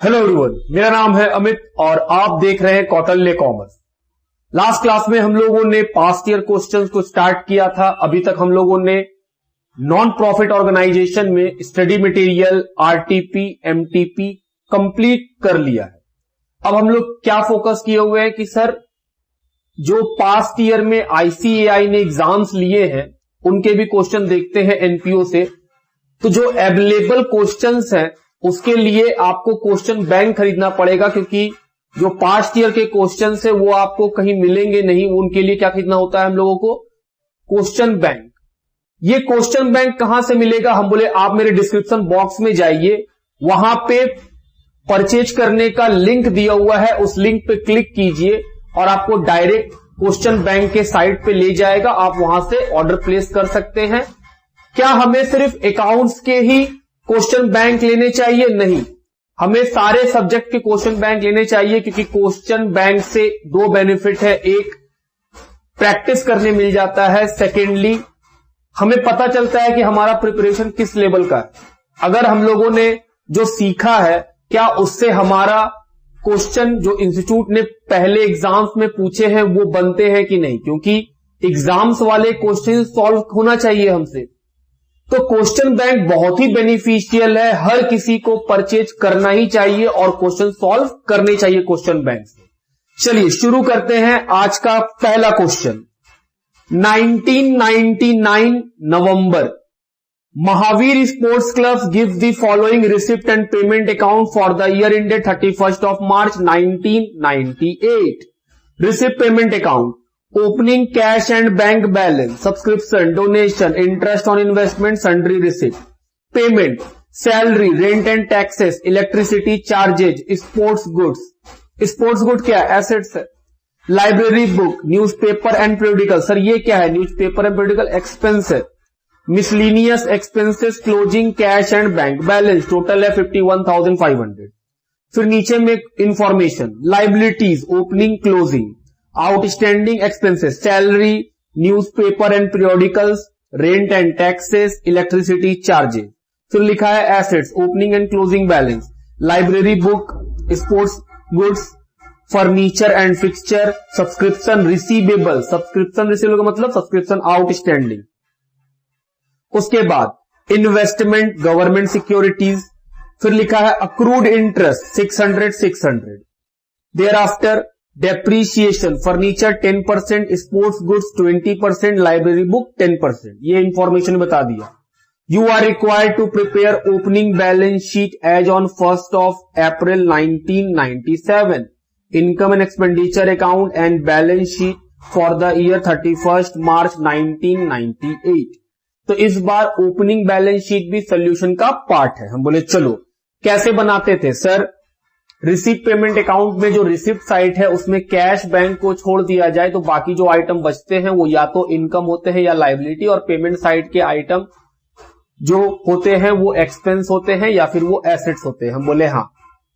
Hello everyone, मेरा नाम है अमित और आप देख रहे हैं कौटिल्य कॉमर्स। लास्ट क्लास में हम लोगों ने पास्ट ईयर क्वेश्चंस को स्टार्ट किया था। अभी तक हम लोगों ने नॉन प्रॉफिट ऑर्गेनाइजेशन में study material, RTP, MTP complete कर लिया है। अब हम लोग क्या फोकस किए हुए हैं कि सर जो पास्ट ईयर में आईसीएआई ने एग्जाम्स लिए हैं उनके भी क्वेश्चन देखते हैं एनपीओ से। तो जो अवेलेबल क्वेश्चंस हैं उसके लिए आपको क्वेश्चन बैंक खरीदना पड़ेगा, क्योंकि जो पास्ट ईयर के क्वेश्चंस है वो आपको कहीं मिलेंगे नहीं। उनके लिए क्या खरीदना होता है हम लोगों को? Question bank. ये क्वेश्चन बैंक कहां से मिलेगा? हम बोले आप मेरे डिस्क्रिप्शन बॉक्स में जाइए, वहां पे परचेज करने का लिंक दिया हुआ है, उस लिंक पे क्लिक कीजिए और आपको डायरेक्ट क्वेश्चन बैंक के साइट पे ले जाएगा। आप वहां से ऑर्डर प्लेस कर सकते हैं। क्या हमें सिर्फ अकाउंट्स के ही क्वेश्चन बैंक लेने चाहिए? नहीं, हमें सारे सब्जेक्ट के क्वेश्चन बैंक लेने चाहिए, क्योंकि क्वेश्चन बैंक से दो बेनिफिट है। एक, प्रैक्टिस करने मिल जाता है। सेकेंडली, हमें पता चलता है कि हमारा प्रिपरेशन किस लेवल का है। अगर हम लोगों ने जो सीखा है क्या उससे हमारा क्वेश्चन जो इंस्टीट्यूट ने पहले एग्जाम्स में पूछे हैं वो बनते हैं कि नहीं, क्योंकि एग्जाम्स वाले क्वेश्चन सॉल्व होना चाहिए हमसे। तो क्वेश्चन बैंक बहुत ही बेनिफिशियल है, हर किसी को परचेज करना ही चाहिए और क्वेश्चन सॉल्व करने चाहिए क्वेश्चन बैंक से। चलिए शुरू करते हैं आज का पहला question. 1999 November, Mahavir sports clubs gives the following receipt and payment account for the year ended 31st of March 1998। Receipt payment account: opening cash and bank balance, subscription, donation, interest on investment, sundry receipt. Payment: salary, rent and taxes, electricity charges, sports goods. Sports good क्या है? Assets है। Library book, newspaper and periodical. Sir ये क्या है? Newspaper and periodical expense है। Miscellaneous expenses, closing cash and bank balance, total है 51,500। फिर नीचे में information: liabilities, opening closing, outstanding expenses, salary, newspaper and periodicals, rent and taxes, electricity charges. फिर लिखा है assets, opening and closing balance, library book, sports goods, furniture and fixture, subscription receivable. Subscription receivable का मतलब subscription outstanding. उसके बाद investment, government securities. फिर लिखा है accrued interest 600। Thereafter depreciation, furniture 10%, sports goods 20%, library book 10%। ये information बता दिया। You are required to prepare opening balance sheet as on 1st of April 1997, income and expenditure account and balance sheet for the year 31st March 1998। तो इस बार opening balance sheet भी solution का part है। हम बोले चलो कैसे बनाते थे? सर रिसिप्ट पेमेंट अकाउंट में जो रिसिप्ट साइड है उसमें कैश बैंक को छोड़ दिया जाए तो बाकी जो आइटम बचते हैं वो या तो इनकम होते हैं या लाइबिलिटी, और पेमेंट साइड के आइटम जो होते हैं वो एक्सपेंस होते हैं या फिर वो एसेट्स होते हैं। हम बोले हाँ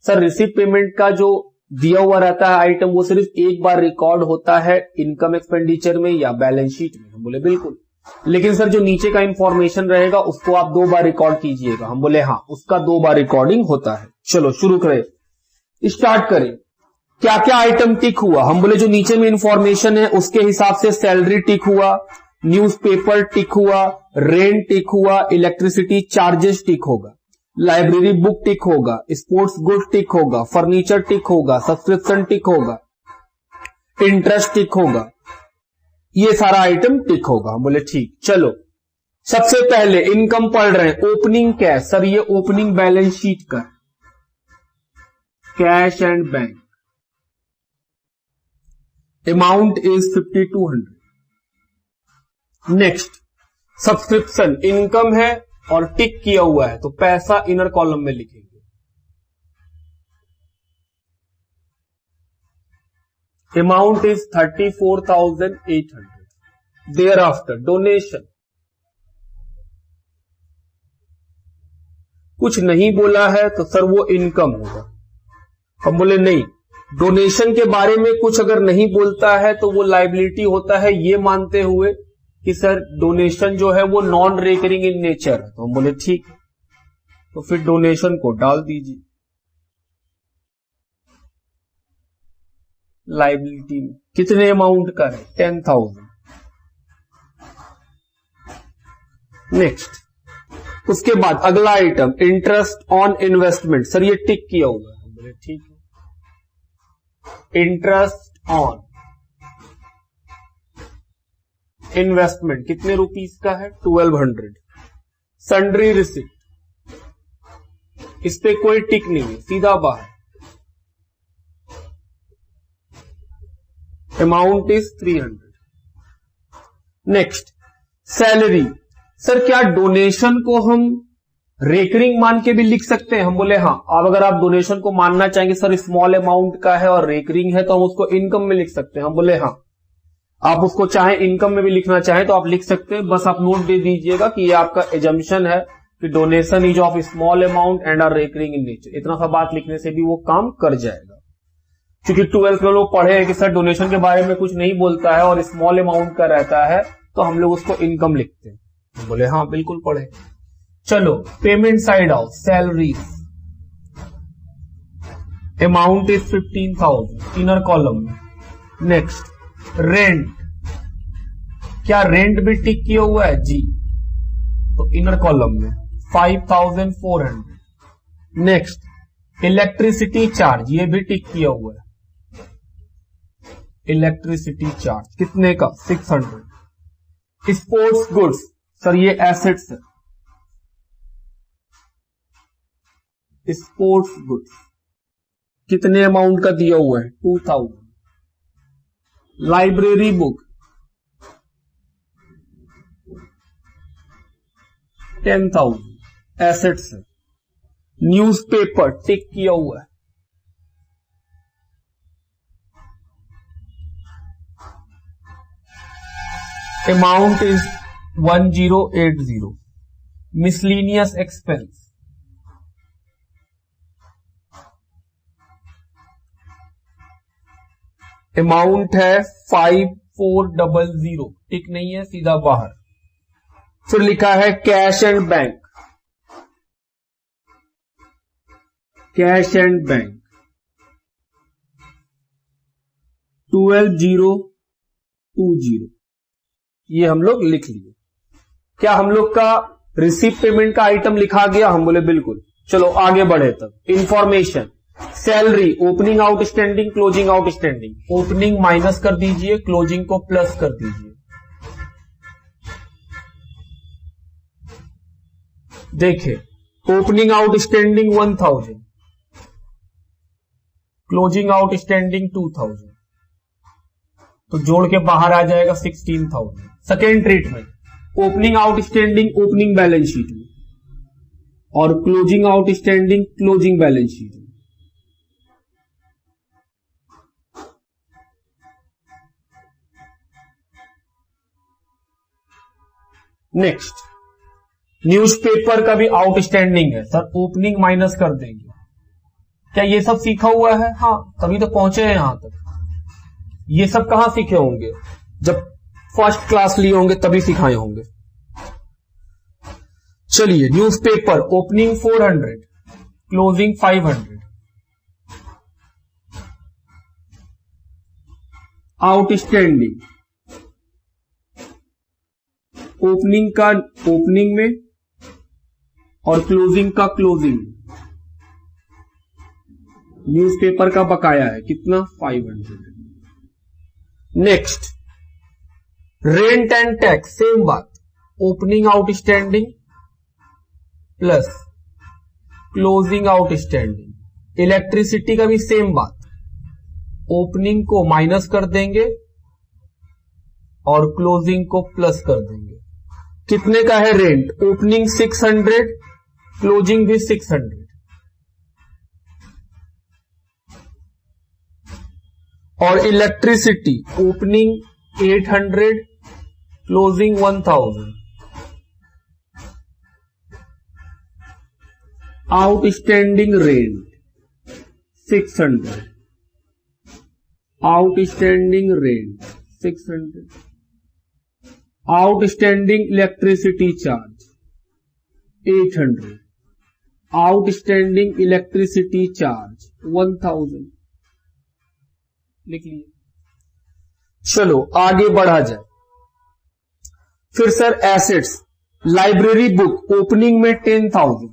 सर, रिसिप्ट पेमेंट का जो दिया हुआ रहता है आइटम वो सिर्फ एक बार रिकॉर्ड होता है इनकम एक्सपेंडिचर में या बैलेंस शीट में। हम बोले बिल्कुल, लेकिन सर जो नीचे का इंफॉर्मेशन रहेगा उसको आप 2 बार रिकॉर्ड कीजिएगा। हम बोले हाँ, उसका 2 बार रिकॉर्डिंग होता है। चलो शुरू करें, स्टार्ट करें। क्या क्या आइटम टिक हुआ? हम बोले जो नीचे में इंफॉर्मेशन है उसके हिसाब से सैलरी टिक हुआ, न्यूज़पेपर टिक हुआ, रेंट टिक हुआ, इलेक्ट्रिसिटी चार्जेस टिक होगा, लाइब्रेरी बुक टिक होगा, स्पोर्ट्स गुड टिक होगा, फर्नीचर टिक होगा, सब्सक्रिप्शन टिक होगा, इंटरेस्ट टिक होगा, ये सारा आइटम टिक होगा। हम बोले ठीक। चलो सबसे पहले इनकम पढ़ रहे हैं, ओपनिंग कैश। सर ये ओपनिंग बैलेंस शीट का cash and bank, amount is 5200। Next subscription, income है और टिक किया हुआ है तो पैसा इनर कॉलम में लिखेंगे। Amount is 34,800। Thereafter donation, कुछ नहीं बोला है तो सर वो इनकम होगा। हम बोले नहीं, डोनेशन के बारे में कुछ अगर नहीं बोलता है तो वो लाइबिलिटी होता है, ये मानते हुए कि सर डोनेशन जो है वो नॉन रिकरिंग इन नेचर है। तो हम बोले ठीक, तो फिर डोनेशन को डाल दीजिए। लाइबिलिटी में कितने अमाउंट का है 10,000। नेक्स्ट, उसके बाद अगला item interest on investment. Sir ये टिक किया हुआ है, बोले ठीक है। इंटरेस्ट ऑन इन्वेस्टमेंट कितने रुपीस का है 1200। सन्ड्री रिसिप्ट, इस पे कोई टिक नहीं है, सीधा बाहर। Amount is 300। Next, salary. Sir क्या डोनेशन को हम रेकरिंग मान के भी लिख सकते हैं? हम बोले हाँ। अब अगर आप डोनेशन को मानना चाहेंगे सर स्मॉल अमाउंट का है और रेकरिंग है, तो हम उसको इनकम में लिख सकते हैं। हम बोले हाँ। आप उसको चाहे इनकम में भी लिखना चाहें तो आप लिख सकते हैं, बस आप नोट दे दीजिएगा कि ये आपका एजम्पशन है कि donation is of small amount and are recurring in nature. इतना सा बात लिखने से भी वो काम कर जाएगा। क्योंकि 12th में लोग पढ़े हैं कि सर डोनेशन के बारे में कुछ नहीं बोलता है और स्मॉल अमाउंट का रहता है, तो हम लोग उसको इनकम लिखते हैं। बोले हाँ बिल्कुल पढ़े। चलो पेमेंट साइड आओ, salary amount is 15,000 inner column में। नेक्स्ट, रेंट, क्या रेंट भी टिक किया हुआ है जी, तो इनर कॉलम में 5,400। नेक्स्ट, इलेक्ट्रिसिटी चार्ज, ये भी टिक किया हुआ है। इलेक्ट्रिसिटी चार्ज कितने का 600। स्पोर्ट्स गुड्स, सर ये एसेट्स है। स्पोर्ट्स गुड्स कितने अमाउंट का दिया हुआ है 2,000। लाइब्रेरी बुक 10,000 एसेट्स है। न्यूज़पेपर टिक किया हुआ है। Amount is 1080। Miscellaneous expense amount है 5400, टिक नहीं है, सीधा बाहर। फिर लिखा है cash and bank, cash and bank 12,020, ये हम लोग लिख लिए। क्या हम लोग का रिसीव पेमेंट का आइटम लिखा गया? हम बोले बिल्कुल। चलो आगे बढ़े तब। Information, salary opening outstanding closing outstanding. Opening minus कर दीजिए, क्लोजिंग को प्लस कर दीजिए। देखिए ओपनिंग आउटस्टैंडिंग 1,000, क्लोजिंग आउटस्टैंडिंग 2,000, तो जोड़ के बाहर आ जाएगा 16,000। Second treatment, opening outstanding opening balance sheet में और closing outstanding closing balance sheet में। नेक्स्ट, न्यूज़पेपर का भी आउटस्टैंडिंग है सर, ओपनिंग माइनस कर देंगे। क्या ये सब सीखा हुआ है? हाँ, तभी तो पहुंचे हैं यहां तक। ये सब कहां सीखे होंगे? जब फर्स्ट क्लास लिए होंगे तभी सिखाए होंगे। चलिए, newspaper opening 400, closing 500। Outstanding opening का ओपनिंग में और क्लोजिंग का क्लोजिंग में। न्यूज़पेपर का बकाया है कितना 500। Next, rent and tax same बात, opening outstanding plus closing outstanding. Electricity का भी सेम बात, ओपनिंग को माइनस कर देंगे और क्लोजिंग को प्लस कर देंगे। कितने का है रेंट? ओपनिंग 600, क्लोजिंग भी 600। और electricity opening 800, closing 1000। Outstanding rent 600, outstanding rent 600। Outstanding electricity charge 800, outstanding electricity charge 1000। लिख लिए। चलो आगे बढ़ा जाए। फिर sir assets, library book opening में 10,000,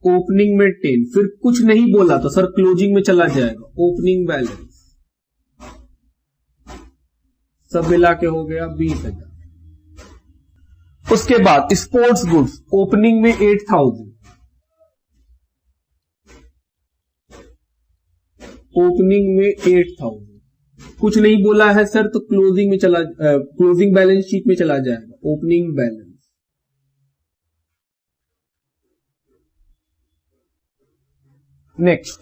ओपनिंग में 10, फिर कुछ नहीं बोला तो सर क्लोजिंग में चला जाएगा, ओपनिंग बैलेंस सब मिला के हो गया 20,000। उसके बाद स्पोर्ट्स गुड्स ओपनिंग में 8,000, ओपनिंग में 8,000, कुछ नहीं बोला है सर तो क्लोजिंग में चला, क्लोजिंग बैलेंस शीट में चला जाएगा, ओपनिंग बैलेंस। नेक्स्ट,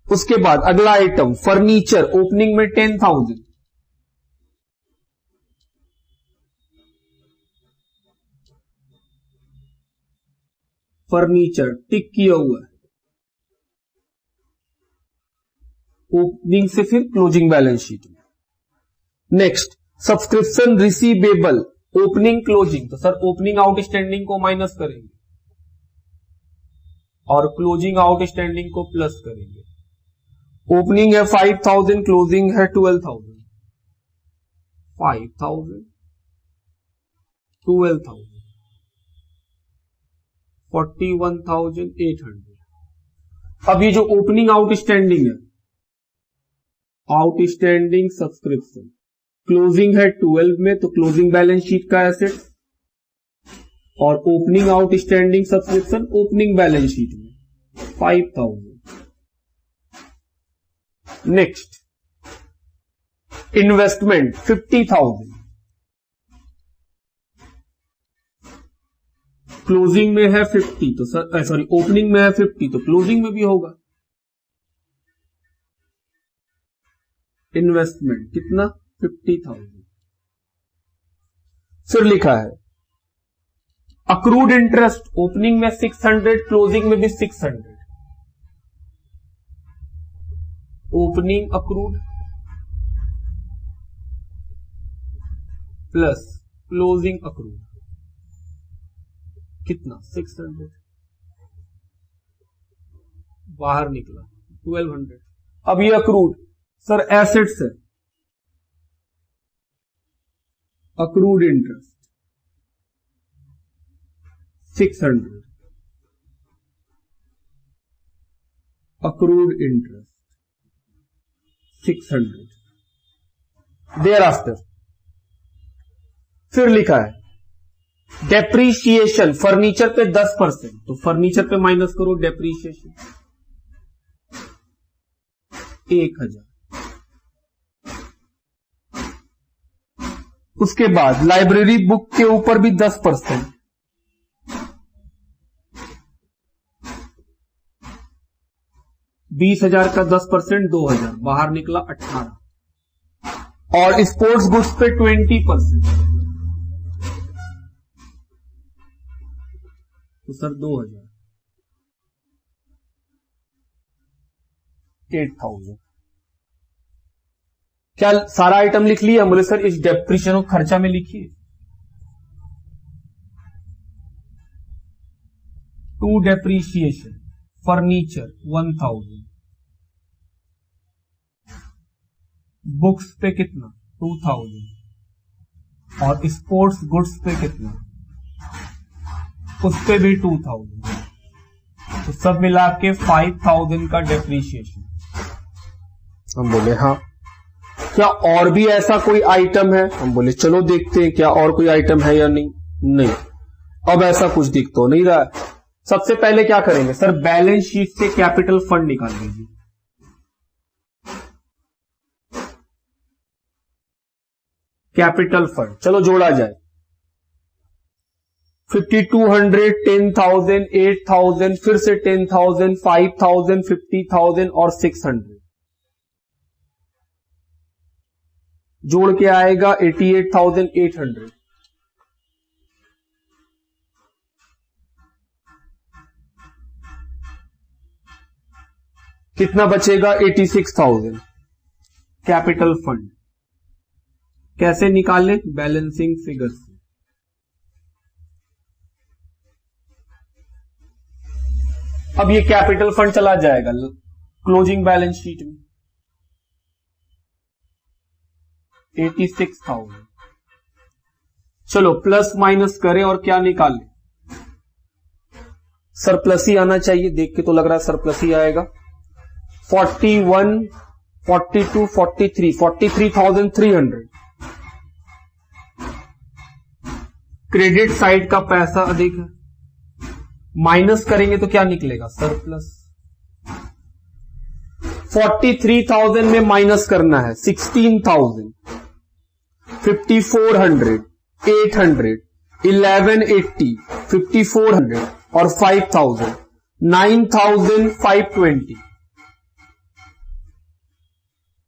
उसके बाद अगला आइटम फर्नीचर ओपनिंग में 10,000, फर्नीचर टिक किया हुआ है, ओपनिंग से फिर क्लोजिंग बैलेंस शीट में। Next, subscription receivable opening closing, तो सर ओपनिंग आउटस्टैंडिंग को माइनस करेंगे और क्लोजिंग आउटस्टैंडिंग को प्लस करेंगे। ओपनिंग है 5,000, क्लोजिंग है 12,000, 5,000 12,000 41,800। अब ये जो ओपनिंग आउटस्टैंडिंग है, आउटस्टैंडिंग सब्सक्रिप्शन, क्लोजिंग है 12 में तो क्लोजिंग बैलेंस शीट का एसेट, और opening outstanding subscription opening balance sheet में 5,000। नेक्स्ट, इन्वेस्टमेंट 50,000, क्लोजिंग में है 50 तो सॉरी ओपनिंग में है 50 तो क्लोजिंग में भी होगा। इन्वेस्टमेंट कितना 50,000। फिर लिखा है अक्रूड इंटरेस्ट ओपनिंग में 600, क्लोजिंग में भी 600, opening accrued plus closing accrued कितना 600, बाहर निकला 1200। अब ये अक्रूड सर एसेट्स है, accrued interest 600, accrued interest 600। Thereafter फिर लिखा है डेप्रीशिएशन फर्नीचर पे 10%, तो फर्नीचर पे माइनस करो डेप्रीशिएशन 1,000। उसके बाद लाइब्रेरी बुक के ऊपर भी 10%, 20,000 का 10% 2,000, बाहर निकला 18। और स्पोर्ट्स गुड्स पे 20%, तो सर 2,000, 8,000। क्या सारा आइटम लिख लिया? बोले सर इस डेप्रीशिएशन खर्चा में लिखिए। टू डेप्रीशिएशन फर्नीचर 1,000, बुक्स पे कितना 2,000, और स्पोर्ट्स गुड्स पे कितना, उस पे भी 2,000, तो सब मिला के 5,000 का डेप्रीशिएशन। हम बोले हाँ, क्या और भी ऐसा कोई आइटम है? हम बोले चलो देखते हैं क्या और कोई आइटम है या नहीं। नहीं, अब ऐसा कुछ दिख तो नहीं रहा है। सबसे पहले क्या करेंगे सर, बैलेंस शीट से कैपिटल फंड निकाल लीजिए। कैपिटल फंड चलो जोड़ा जाए, 5,200, 10,000, 8,000, फिर से 10,000, 5,000, 50,000 और 600 जोड़ के आएगा 88,800। कितना बचेगा 86,000 कैपिटल फंड। कैसे निकालें? बैलेंसिंग फिगर से। अब ये कैपिटल फंड चला जाएगा क्लोजिंग बैलेंस शीट में 86,000। चलो प्लस माइनस करें और क्या निकालें, सरप्लस ही आना चाहिए, देख के तो लग रहा है सरप्लस ही आएगा। 41, 42, 43, 43,300 क्रेडिट साइड का पैसा अधिक है, माइनस करेंगे तो क्या निकलेगा, सरप्लस। 43,000 में माइनस करना है 16,000, 5,400, 800, 1180, 5,400 और 5,000, 9,520।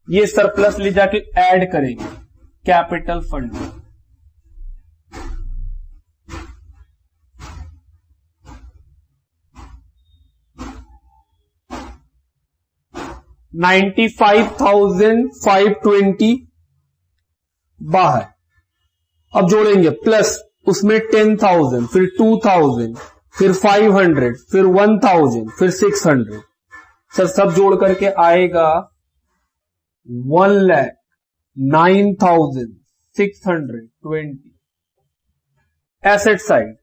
ये सरप्लस ले जाके ऐड करेंगे कैपिटल फंड में। $95,520 बाहर। अब जोड़ेंगे प्लस उसमें 10,000, फिर 2,000, फिर 500, फिर 1,000, फिर 600। सर सब जोड़ करके आएगा 1,09,620। एसेट साइड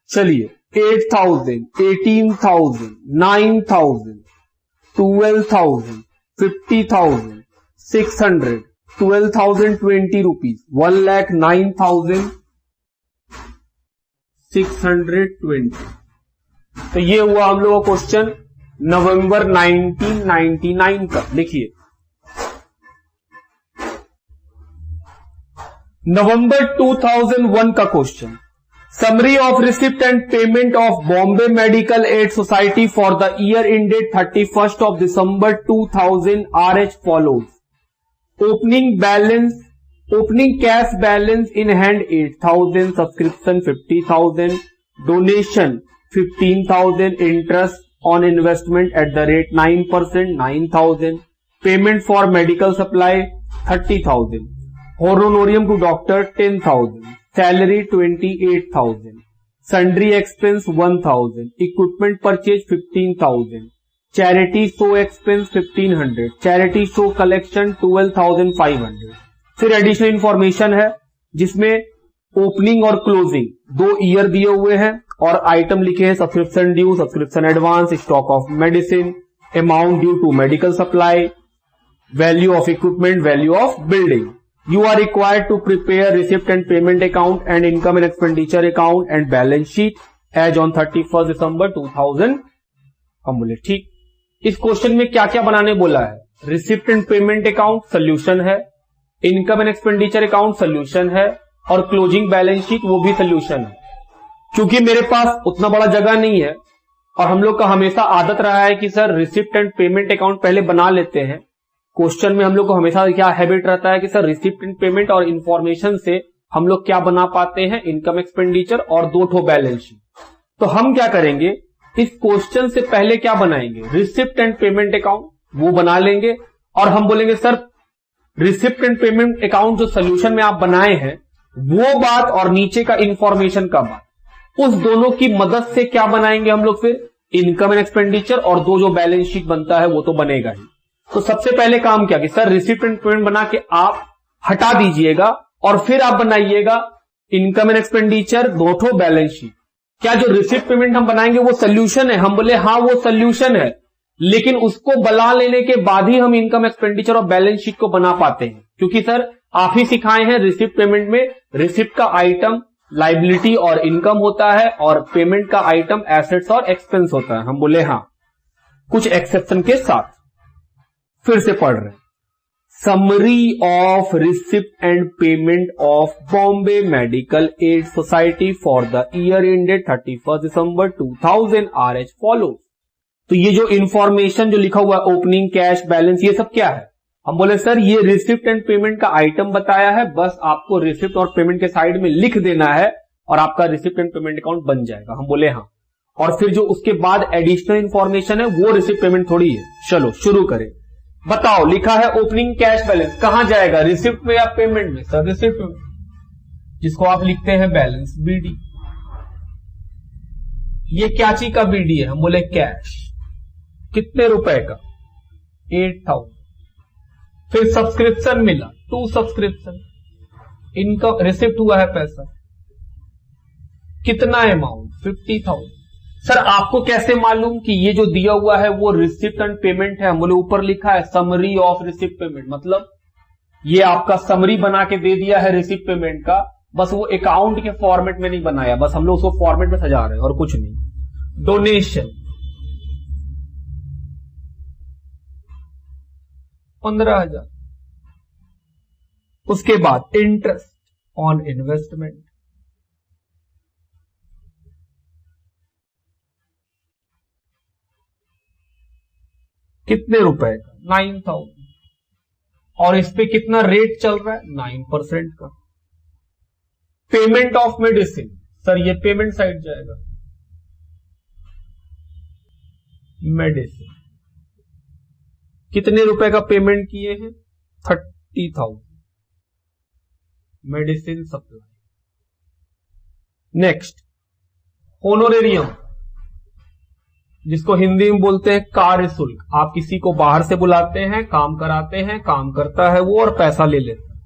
चलिए 8,000, 18,000, 9,000, 12,000, 50,000, 600, 12,020 रुपीज, 1,09,620। तो ये हुआ हम लोगों का क्वेश्चन नवंबर 1999 का। लिखिए नवंबर 2001 का question, Summary of receipt and payment of Bombay Medical Aid Society for the year ended 31st of December 2000 are as follows. Opening cash balance in hand 8,000, subscription 50,000, donation 15,000, interest on investment at the rate 9%, 9,000, payment for medical supply 30,000, honorarium to doctor 10,000. Salary 28,000, sundry expense 1,000, equipment purchase 15,000, charity show expense 1,500, charity show collection 12,500। फिर additional information है जिसमें opening और closing 2 year दिए हुए हैं और item लिखे हैं subscription due, subscription advance, stock of medicine, amount due to medical supply, value of equipment, value of building. You are required to prepare receipt and payment account and income and expenditure account and balance sheet as on 31st December 2000। हम बोले ठीक। इस question में क्या क्या बनाने बोला है, receipt and payment account solution है, income and expenditure account solution है और क्लोजिंग बैलेंस शीट वो भी सोल्यूशन है। क्योंकि मेरे पास उतना बड़ा जगह नहीं है और हम लोग का हमेशा आदत रहा है कि sir receipt and payment account पहले बना लेते हैं। क्वेश्चन में हम लोग को हमेशा क्या हैबिट रहता है कि सर रिसिप्ट एंड पेमेंट और इंफॉर्मेशन से हम लोग क्या बना पाते हैं, इनकम एक्सपेंडिचर और 2 ठो बैलेंस शीट। तो हम क्या करेंगे, इस क्वेश्चन से पहले क्या बनाएंगे, रिसिप्ट एंड पेमेंट अकाउंट वो बना लेंगे और हम बोलेंगे sir receipt and payment account जो सोल्यूशन में आप बनाए हैं वो बात और नीचे का इंफॉर्मेशन का बात, उस दोनों की मदद से क्या बनाएंगे हम लोग, फिर इनकम एंड एक्सपेंडिचर और 2 जो बैलेंस शीट बनता है वो तो बनेगा ही। तो सबसे पहले काम क्या कि सर रिसिप्ट एंड पेमेंट बना के आप हटा दीजिएगा और फिर आप बनाइएगा इनकम एंड एक्सपेंडिचर 2 ठो बैलेंस शीट। क्या जो रिसिप्ट पेमेंट हम बनाएंगे वो सोल्यूशन है, हम बोले हाँ वो सोल्यूशन है, लेकिन उसको बना लेने के बाद ही हम इनकम एक्सपेंडिचर और बैलेंस शीट को बना पाते हैं। क्योंकि सर आप ही सिखाए हैं रिसिप्ट पेमेंट में रिसिप्ट का आइटम लाइबिलिटी और इनकम होता है और पेमेंट का आइटम एसेट्स और एक्सपेंस होता है। हम बोले हाँ, कुछ एक्सेप्शन के साथ। फिर से पढ़ रहे हैं, summary of receipt and payment of Bombay medical aid society for the year ended 31st December 2000 are as follows. तो ये जो इंफॉर्मेशन जो लिखा हुआ है ओपनिंग कैश बैलेंस ये सब क्या है, हम बोले सर ये रिसिप्ट एंड पेमेंट का आइटम बताया है, बस आपको रिसिप्ट और पेमेंट के साइड में लिख देना है और आपका रिसिप्ट एंड पेमेंट अकाउंट बन जाएगा। हम बोले हाँ, और फिर जो उसके बाद एडिशनल इंफॉर्मेशन है वो रिसिप्ट पेमेंट थोड़ी है। चलो शुरू करें, बताओ लिखा है ओपनिंग कैश बैलेंस, कहां जाएगा, रिसिप्ट में या पेमेंट में, सर रिसिप्ट में, जिसको आप लिखते हैं बैलेंस बीडी। ये क्या चीज का बीडी है? हम बोले कैश। कितने रुपए का? 8,000। फिर सब्सक्रिप्शन मिला, 2 सब्सक्रिप्शन, इनकम रिसिप्ट हुआ है पैसा। कितना अमाउंट? 50,000। सर आपको कैसे मालूम कि ये जो दिया हुआ है वो रिसिप्ट एंड पेमेंट है? हम बोले ऊपर लिखा है समरी ऑफ रिसिप्ट पेमेंट, मतलब ये आपका समरी बना के दे दिया है रिसिप्ट पेमेंट का, बस वो अकाउंट के फॉर्मेट में नहीं बनाया, बस हम लोग उसको फॉर्मेट में सजा रहे हैं और कुछ नहीं। डोनेशन 15,000। उसके बाद इंटरेस्ट ऑन इन्वेस्टमेंट, कितने रुपए का? 9,000। और इस पे कितना रेट चल रहा है? 9% का। पेमेंट ऑफ मेडिसिन, सर ये पेमेंट साइड जाएगा। मेडिसिन कितने रुपए का पेमेंट किए हैं? 30,000। Medicine supply. नेक्स्ट होनोरेरियम, जिसको हिंदी में बोलते हैं कार्य शुल्क। आप किसी को बाहर से बुलाते हैं, काम कराते हैं, काम करता है वो और पैसा ले लेते हैं,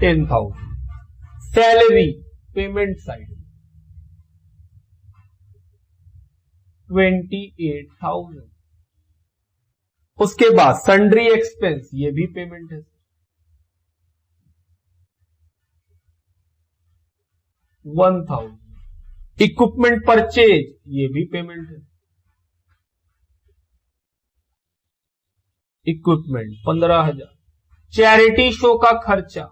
10,000। Salary payment side 28,000। उसके बाद सन्ड्री एक्सपेंस, ये भी पेमेंट है, 1,000। इक्विपमेंट परचेज, ये भी पेमेंट है, इक्विपमेंट 15,000। चैरिटी शो का खर्चा,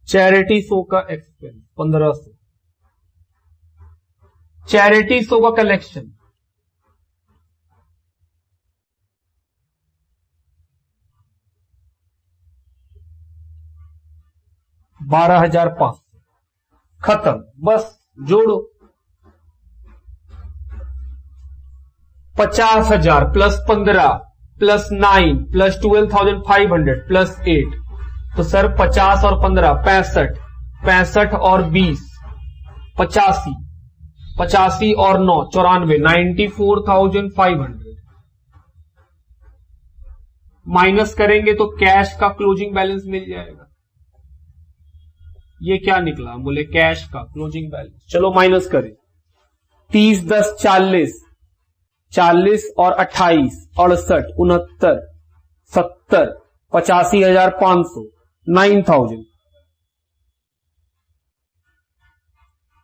चैरिटी शो का एक्सपेंस 1,500। चैरिटी शो का कलेक्शन 12,500। खत्म, बस जोड़ो। 50,000 प्लस 15 प्लस 9 प्लस 12,500 प्लस 8, तो सर 50 और 15 65, 65 और 20 85, 85 और 9 94, 94,500। माइनस करेंगे तो कैश का क्लोजिंग बैलेंस मिल जाएगा। ये क्या निकला? हम बोले कैश का क्लोजिंग बैलेंस। चलो माइनस करें। 30 10 40, 40 और 28 68 69 70 85,500 9,000,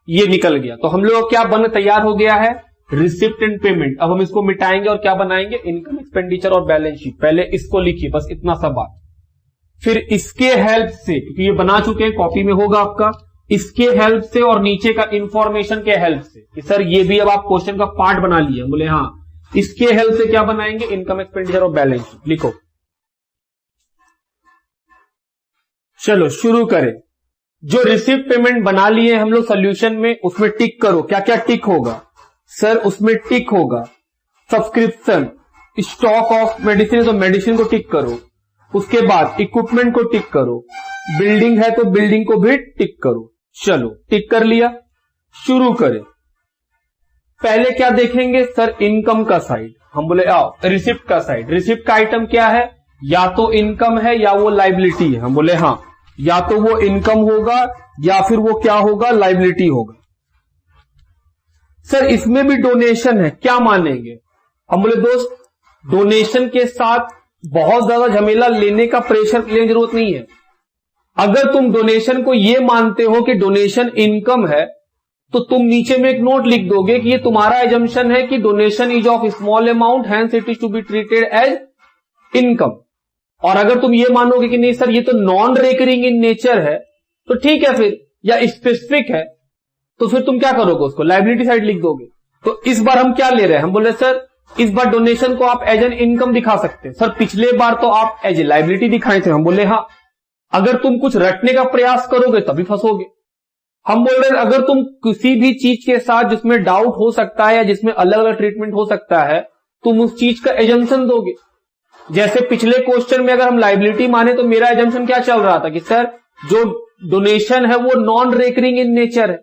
ये निकल गया। तो हम लोग क्या बन तैयार हो गया है? Receipt and payment. अब हम इसको मिटाएंगे और क्या बनाएंगे? इनकम एक्सपेंडिचर और बैलेंस शीट। पहले इसको लिखिए, बस इतना सा बात। फिर इसके हेल्प से, क्योंकि ये बना चुके हैं, कॉपी में होगा आपका, इसके हेल्प से और नीचे का इंफॉर्मेशन के हेल्प से कि सर ये भी अब आप क्वेश्चन का पार्ट बना लिए। बोले हाँ, इसके हेल्प से क्या बनाएंगे? इनकम एक्सपेंडिचर और बैलेंस शीट। लिखो, चलो शुरू करें। जो रिसिप्ट पेमेंट बना लिए हम लोग सोल्यूशन में, उसमें टिक करो। क्या क्या टिक होगा? सर उसमें टिक होगा सब्सक्रिप्शन, स्टॉक ऑफ मेडिसिन है तो मेडिसिन को टिक करो। उसके बाद इक्विपमेंट को टिक करो, बिल्डिंग है तो बिल्डिंग को भी टिक करो। चलो टिक कर लिया, शुरू करें। पहले क्या देखेंगे? सर इनकम का साइड। हम बोले आओ रिसिप्ट का साइड। रिसिप्ट का आइटम क्या है? या तो इनकम है या वो लाइबिलिटी है। हम बोले हाँ, या तो वो इनकम होगा या फिर वो क्या होगा? लाइबिलिटी होगा। सर इसमें भी डोनेशन है, क्या मानेंगे? हम बोले दोस्त, डोनेशन के साथ बहुत ज्यादा झमेला लेने का, प्रेशर लेने की जरूरत नहीं है। अगर तुम डोनेशन को ये मानते हो कि डोनेशन इनकम है, तो तुम नीचे में एक नोट लिख दोगे कि ये तुम्हारा एजम्पशन है कि donation is of small amount, hence it is to be treated as income. और अगर तुम ये मानोगे कि नहीं सर ये तो नॉन रेकरिंग इन नेचर है, तो ठीक है फिर, या स्पेसिफिक है, तो फिर तुम क्या करोगे? उसको लायबिलिटी साइड लिख दोगे। तो इस बार हम क्या ले रहे हैं? हम बोले सर इस बार डोनेशन को आप एज एन इनकम दिखा सकते हैं। सर पिछले बार तो आप एज ए लायबिलिटी दिखाए थे। हम बोले हाँ, अगर तुम कुछ रटने का प्रयास करोगे तभी फंसोगे। हम बोल रहे हैं अगर तुम किसी भी चीज के साथ जिसमें डाउट हो सकता है या जिसमें अलग अलग ट्रीटमेंट हो सकता है, तुम उस चीज का एजम्पशन दोगे। जैसे पिछले क्वेश्चन में अगर हम लाइबिलिटी माने तो मेरा एजम्पशन क्या चल रहा था कि सर जो डोनेशन है वो नॉन रेकरिंग इन नेचर है।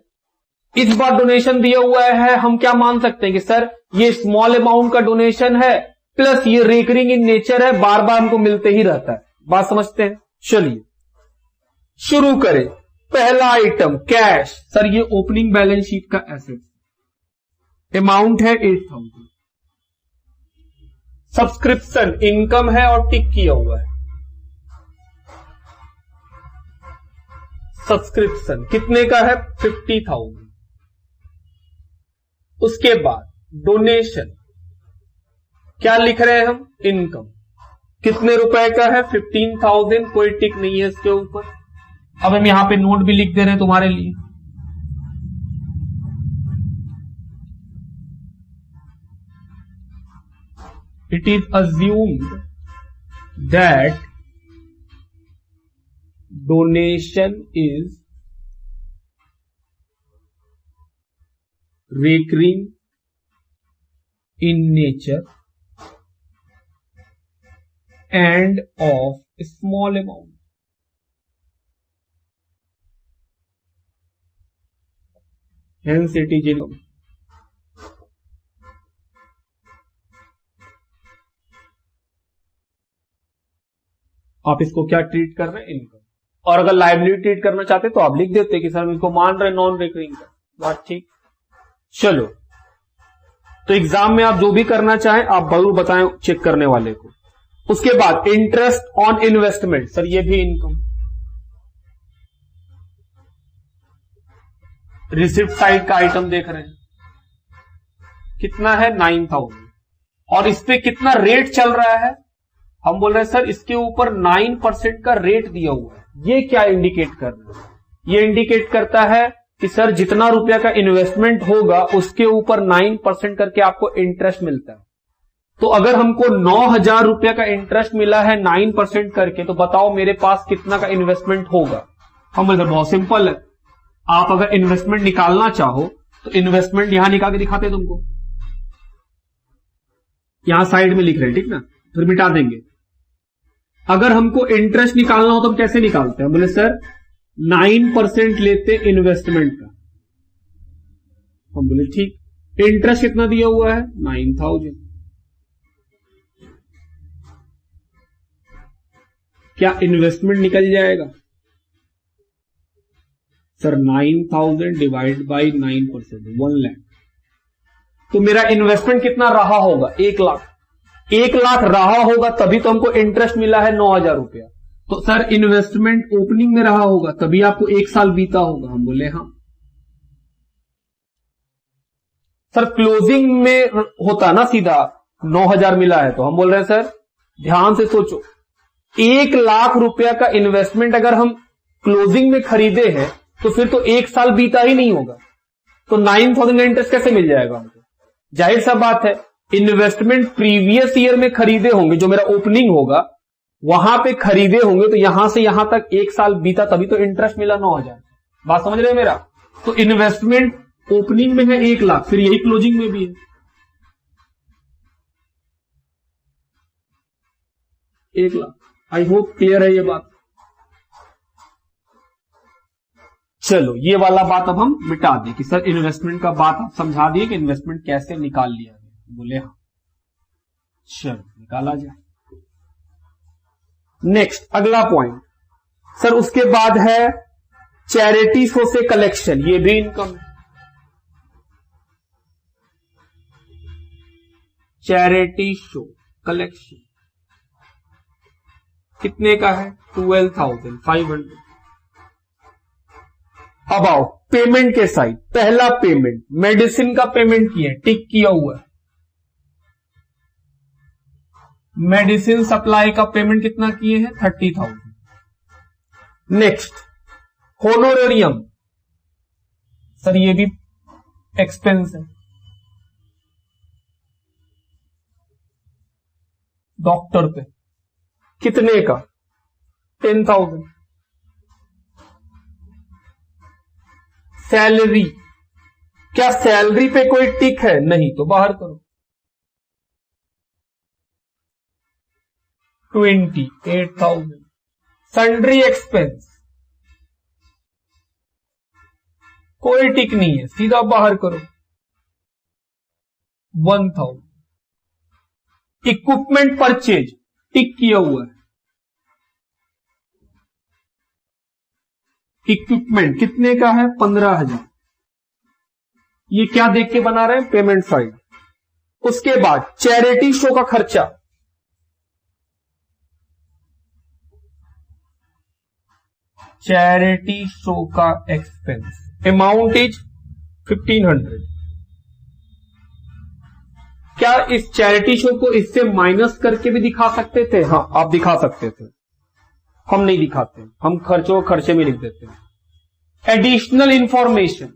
इस बार डोनेशन दिया हुआ है, हम क्या मान सकते हैं कि सर ये स्मॉल अमाउंट का डोनेशन है प्लस ये रेकरिंग इन नेचर है, बार बार हमको मिलते ही रहता है। बात समझते हैं? चलिए शुरू करें। पहला आइटम कैश। सर ये ओपनिंग बैलेंस शीट का एसेट, अमाउंट है 8000। सब्सक्रिप्शन इनकम है और टिक किया हुआ है। सब्सक्रिप्शन कितने का है? 50,000। उसके बाद डोनेशन क्या लिख रहे हैं हम? इनकम कितने रुपए का है? 15,000। कोई टिक नहीं है इसके ऊपर। अब हम यहां पे नोट भी लिख दे रहे हैं तुम्हारे लिए। It is assumed that donation is recurring in nature and of small amount. Hence it is income. आप इसको क्या ट्रीट कर रहे हैं? इनकम। और अगर लायबिलिटी ट्रीट करना चाहते तो आप लिख देते कि सर हम इसको मान रहे नॉन रिकरिंग का। बात ठीक। चलो तो एग्जाम में आप जो भी करना चाहें आप जरूर बताएं चेक करने वाले को। उसके बाद इंटरेस्ट ऑन इन्वेस्टमेंट। सर ये भी इनकम। रिसिप्ट साइड का आइटम देख रहे हैं, कितना है? 9,000। और इस पे कितना रेट चल रहा है? हम बोल रहे हैं सर इसके ऊपर 9% का रेट दिया हुआ है। ये क्या इंडिकेट कर रहा है? ये इंडिकेट करता है कि सर जितना रुपया का इन्वेस्टमेंट होगा उसके ऊपर 9% करके आपको इंटरेस्ट मिलता है। तो अगर हमको 9,000 रुपया का इंटरेस्ट मिला है 9% करके, तो बताओ मेरे पास कितना का इन्वेस्टमेंट होगा? हम बोलते बहुत सिंपल है, आप अगर इन्वेस्टमेंट निकालना चाहो तो इन्वेस्टमेंट यहां निकाल के दिखाते तुमको, यहां साइड में लिख रहे हैं, ठीक ना? फिर मिटा देंगे। अगर हमको इंटरेस्ट निकालना हो तो हम कैसे निकालते हैं? बोले सर 9% लेते इन्वेस्टमेंट का। हम बोले ठीक। इंटरेस्ट कितना दिया हुआ है? 9,000। क्या इन्वेस्टमेंट निकल जाएगा? Sir 9,000 divide by 9%, 1 lakh. तो मेरा इन्वेस्टमेंट कितना रहा होगा? 1 लाख। 1 लाख रहा होगा तभी तो हमको इंटरेस्ट मिला है 9,000 रुपया। तो सर इन्वेस्टमेंट ओपनिंग में रहा होगा तभी आपको 1 साल बीता होगा। हम बोले हाँ। सर क्लोजिंग में होता ना सीधा 9,000 मिला है, तो हम बोल रहे हैं सर ध्यान से सोचो, 1 लाख रुपया का इन्वेस्टमेंट अगर हम क्लोजिंग में खरीदे हैं तो फिर तो 1 साल बीता ही नहीं होगा, तो 9,000 का इंटरेस्ट कैसे मिल जाएगा हमको? जाहिर सा बात है इन्वेस्टमेंट प्रीवियस ईयर में खरीदे होंगे, जो मेरा ओपनिंग होगा वहां पे खरीदे होंगे, तो यहां से यहां तक 1 साल बीता तभी तो इंटरेस्ट मिला 9,000। बात समझ रहे हैं मेरा? तो इन्वेस्टमेंट ओपनिंग में है 1 लाख, फिर यही क्लोजिंग में भी है 1 लाख। आई होप क्लियर है ये बात। चलो ये वाला बात अब हम मिटा दें कि सर इन्वेस्टमेंट का बात आप समझा दिए कि इन्वेस्टमेंट कैसे निकाल लिया गया। बोले हाँ, चलो निकाला जाए। नेक्स्ट अगला पॉइंट सर, उसके बाद है चैरिटी शो से कलेक्शन। ये भी इनकम है। चैरिटी शो कलेक्शन कितने का है? 12,500। अब आओ पेमेंट के साइड। पहला पेमेंट मेडिसिन का पेमेंट किया, टिक किया हुआ है। मेडिसिन सप्लाई का पेमेंट कितना किए हैं? 30,000। नेक्स्ट होनोरेरियम, सर ये भी एक्सपेंस है। डॉक्टर पे कितने का? 10,000। सैलरी, क्या सैलरी पे कोई टिक है? नहीं, तो बाहर करो। 28,000। सन्ड्री एक्सपेंस कोई टिक नहीं है, सीधा बाहर करो 1,000। इक्विपमेंट परचेज टिक किया हुआ है। इक्विपमेंट कितने का है? 15,000। ये क्या देख के बना रहे हैं? Payment file. उसके बाद चैरिटी शो का खर्चा, चैरिटी शो का एक्सपेंस, अमाउंट इज 1500। क्या इस चैरिटी शो को इससे माइनस करके भी दिखा सकते थे? हाँ, आप दिखा सकते थे, हम नहीं दिखाते, हम खर्चों को खर्चे में लिख देते हैं। एडिशनल इंफॉर्मेशन,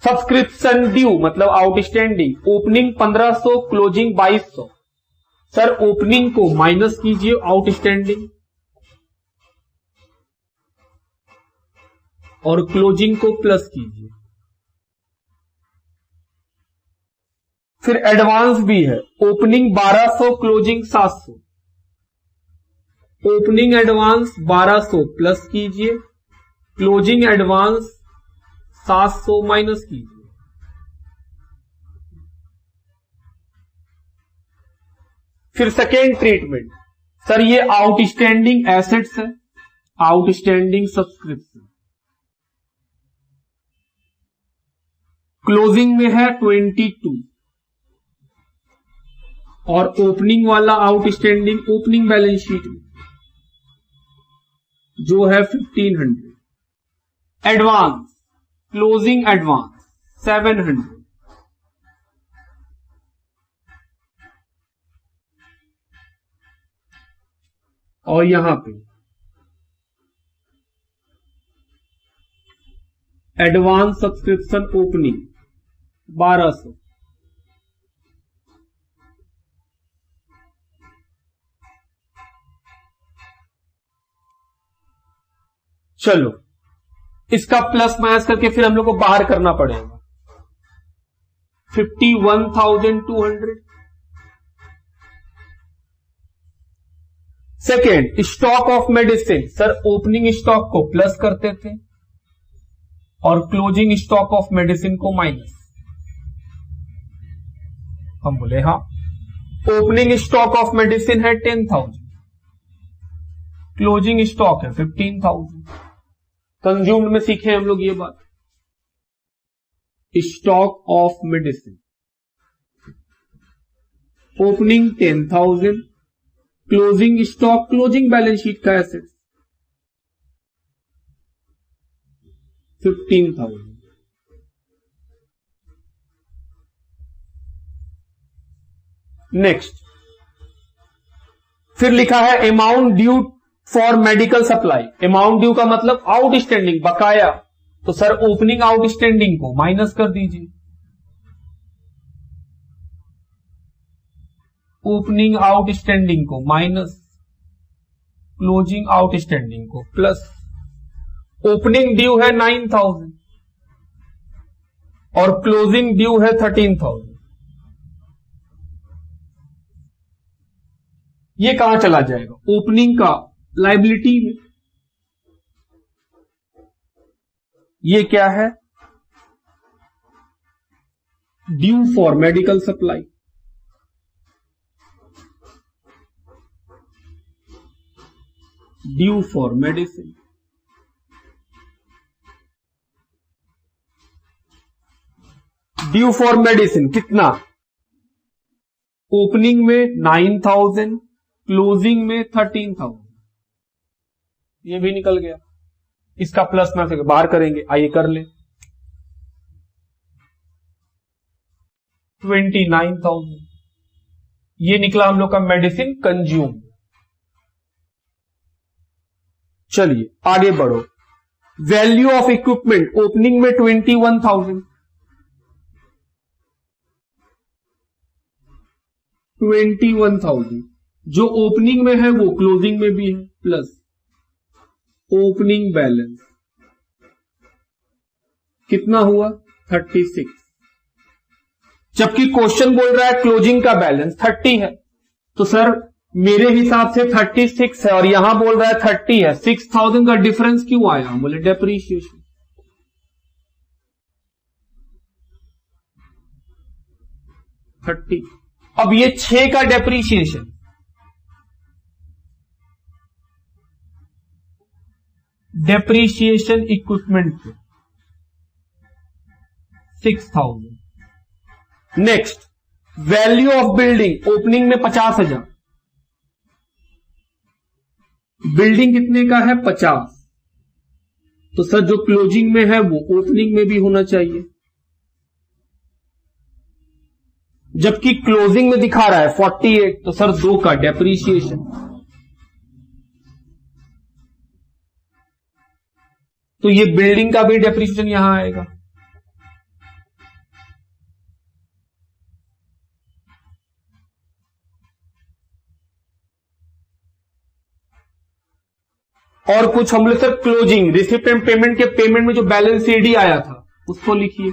सब्सक्रिप्शन ड्यू मतलब outstanding, opening 1500, closing 2200। Sir opening को माइनस कीजिए आउटस्टैंडिंग और क्लोजिंग को प्लस कीजिए। फिर एडवांस भी है, opening 1200, closing 700। Opening advance 1200 plus कीजिए, क्लोजिंग एडवांस 700 माइनस कीजिए। फिर सेकेंड ट्रीटमेंट, सर ये आउटस्टैंडिंग एसेट्स है, आउटस्टैंडिंग सब्सक्रिप्शन, क्लोजिंग में है 22 और ओपनिंग वाला आउटस्टैंडिंग ओपनिंग बैलेंस शीट में जो है 1500। Advance, closing advance 700। और यहां पे एडवांस सब्सक्रिप्शन ओपनिंग 1200। चलो इसका प्लस माइनस करके फिर हम लोग को बाहर करना पड़ेगा। 51,200। Second, stock of medicine, sir opening stock को प्लस करते थे और क्लोजिंग स्टॉक ऑफ मेडिसिन को माइनस। हम बोले हाँ, ओपनिंग स्टॉक ऑफ मेडिसिन है 10,000, क्लोजिंग स्टॉक है 15,000। कंज्यूम्ड में सीखे हम लोग ये बात। Stock of medicine opening 10,000, closing stock closing balance sheet का एसेट 15,000। नेक्स्ट फिर लिखा है amount due for medical supply. Amount due का मतलब आउटस्टैंडिंग, बकाया। तो सर ओपनिंग आउटस्टैंडिंग को माइनस कर दीजिए, ओपनिंग आउटस्टैंडिंग को माइनस, क्लोजिंग आउटस्टैंडिंग को प्लस। ओपनिंग ड्यू है 9,000 और क्लोजिंग ड्यू है 13,000। ये कहां चला जाएगा? ओपनिंग का लायबिलिटी में। ये क्या है? Due for medical supply. Due for medicine, due for medicine कितना? ओपनिंग में 9,000, क्लोजिंग में 13,000। ये भी निकल गया। इसका प्लस माइनस बाहर करेंगे, आइए कर ले। 29,000 ये निकला हम लोग का मेडिसिन कंज्यूम। चलिए आगे बढ़ो। वैल्यू ऑफ इक्विपमेंट ओपनिंग में 21,000, 21,000 जो ओपनिंग में है वो क्लोजिंग में भी है, प्लस ओपनिंग बैलेंस कितना हुआ? 36। जबकि क्वेश्चन बोल रहा है क्लोजिंग का बैलेंस 30 है। तो सर मेरे हिसाब से 36 है और यहां बोल रहा है 30 है, 6000 का डिफरेंस क्यों आया? बोले डेप्रीशिएशन। अब ये 6 का डेप्रीशिएशन, डेप्रीशिएशन इक्विपमेंट पे 6000। Next, value of building, opening में 50,000, बिल्डिंग कितने का है? 50। तो सर जो क्लोजिंग में है वो ओपनिंग में भी होना चाहिए, जबकि क्लोजिंग में दिखा रहा है 48, तो सर 2 का डेप्रीशिएशन। तो ये बिल्डिंग का भी डेप्रीशिएशन यहां आएगा। और कुछ हम लोग sir closing, receipt and payment के पेमेंट में जो बैलेंस सीडी आया था उसको लिखिए।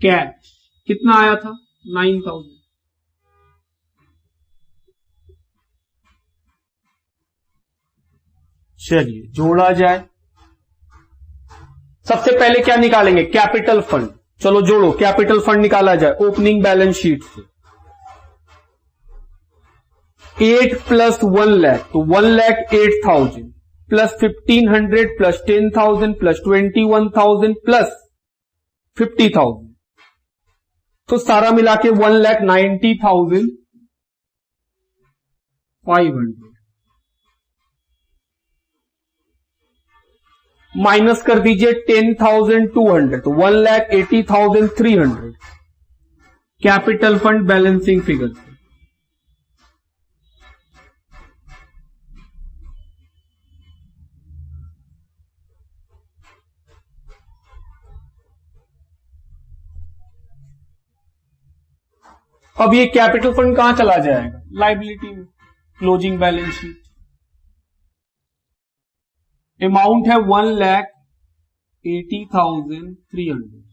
कैश कितना आया था? 9000। चलिए जोड़ा जाए। सबसे पहले क्या निकालेंगे? Capital fund. चलो जोड़ो, कैपिटल फंड निकाला जाए ओपनिंग बैलेंस शीट से। 8 प्लस 1 लाख, तो 1,08,000 प्लस 1500 प्लस 10,000 प्लस 21,000 प्लस 50,000, तो सारा मिला के 1,90,500। माइनस कर दीजिए 10,200, तो 1,80,300 कैपिटल फंड बैलेंसिंग फिगर से। अब ये कैपिटल फंड कहां चला जाएगा? लायबिलिटी में, क्लोजिंग बैलेंस शीट। अमाउंट है 1,80,300।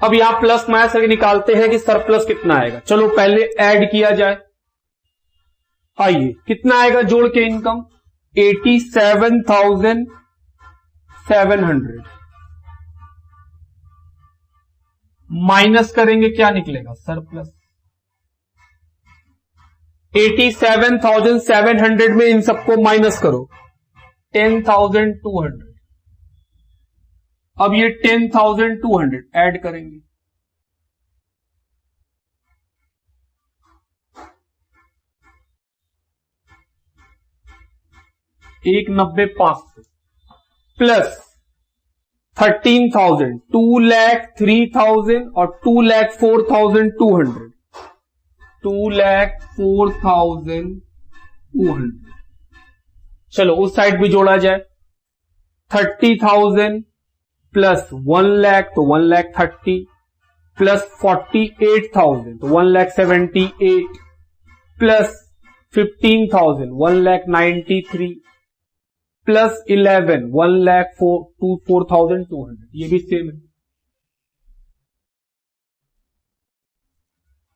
अब यहां प्लस माइनस करके निकालते हैं कि सरप्लस कितना आएगा। चलो पहले ऐड किया जाए। आइए, कितना आएगा जोड़ के इनकम? 87,700 माइनस करेंगे, क्या निकलेगा? सरप्लस। 87,700 में इन सबको माइनस करो, 10,200। अब ये 10,200 ऐड करेंगे, एक 90,500 प्लस 13,000, 2,03,000 और 2,04,200, 2,04,200। चलो उस साइड भी जोड़ा जाए। 30,000 प्लस 1 लाख, तो 1,30,000 प्लस 48,000, तो 1,78,000 प्लस 15,000, 1,93,000 प्लस 11, 1,04,200। ये भी सेम है।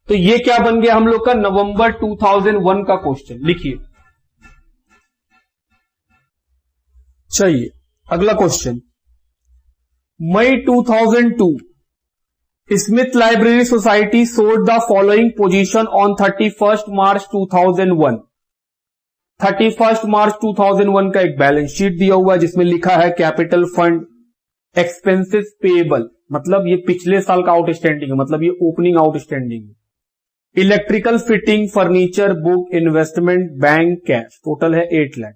तो ये क्या बन गया हम लोग का? नवंबर 2001 का क्वेश्चन। लिखिए। चलिए अगला question. May 2002 Smith library society sold the following position on 31 मार्च 2001। 31 मार्च 2001 का एक बैलेंस शीट दिया हुआ है जिसमें लिखा है कैपिटल फंड, एक्सपेंसेस पेएबल, मतलब ये पिछले साल का आउटस्टैंडिंग है, मतलब ये ओपनिंग आउटस्टैंडिंग है। Electrical fitting, furniture, book, investment, bank, cash, total है 8 lakh.